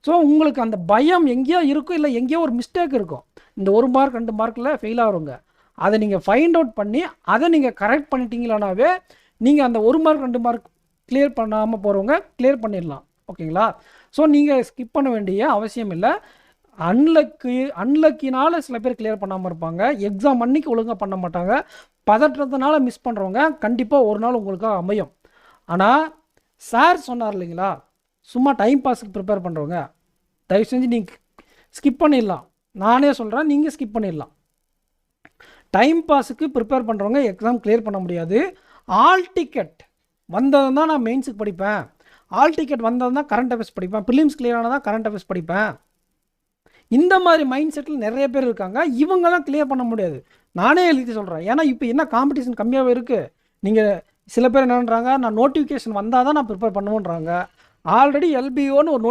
So உங்களுக்கு அந்த பயம் எங்கேயோ இருக்கும், இல்லை எங்கேயோ ஒரு மிஸ்டேக் இருக்கும். இந்த 1 மார்க் 2 மார்க்கில் ஃபெயில் ஆகுங்க. அதை நீங்கள் ஃபைண்ட் அவுட் பண்ணி அதை நீங்கள் கரெக்ட் பண்ணிட்டீங்களானாவே நீங்கள் அந்த 1 மார்க் 2 மார்க் கிளியர் பண்ணாமல் போகிறவங்க கிளியர் பண்ணிடலாம். ஓகேங்களா? ஸோ நீங்கள் ஸ்கிப் பண்ண வேண்டிய அவசியம் இல்லை. அன்லக்கினால சில பேர் கிளியர் பண்ணாமல் இருப்பாங்க. எக்ஸாம் அன்னைக்கு ஒழுங்காக பண்ண மாட்டாங்க. பதற்றத்தினால மிஸ் பண்ணுறவங்க கண்டிப்பாக ஒரு நாள் உங்களுக்காக அமையும். ஆனால் சார் சொன்னார் இல்லைங்களா, சும்மா டைம் பாஸுக்கு ப்ரிப்பேர் பண்ணுறவங்க தயவு செஞ்சு நீங்கள் ஸ்கிப் பண்ணிடலாம். நானே சொல்கிறேன், நீங்கள் ஸ்கிப் பண்ணிடலாம். டைம் பாஸுக்கு ப்ரிப்பேர் பண்ணுறவங்க எக்ஸாம் கிளியர் பண்ண முடியாது. ஆல் டிக்கெட் வந்தது தான் நான் மெயின்ஸுக்கு படிப்பேன், ஆல் டிக்கெட் வந்தது தான் கரண்ட் அஃபேர்ஸ் படிப்பேன், ப்ரிலிம்ஸ் கிளியர் ஆனால் தான் கரண்ட் அஃபேர்ஸ் படிப்பேன், இந்த மாதிரி மைண்ட் செட்டில் நிறைய பேர் இருக்காங்க. இவங்கெல்லாம் கிளியர் பண்ண முடியாது. நானே எழுதி சொல்கிறேன். ஏன்னா இப்போ என்ன காம்படிஷன் கம்மியாகவே இருக்குது. நீங்கள் சில பேர் என்னன்றாங்க, நான் நோட்டிஃபிகேஷன் வந்தால் தான் நான் ப்ரிப்பேர் பண்ணுவேன்றாங்க. ஆல்ரெடி எல்பிஓன்னு ஒரு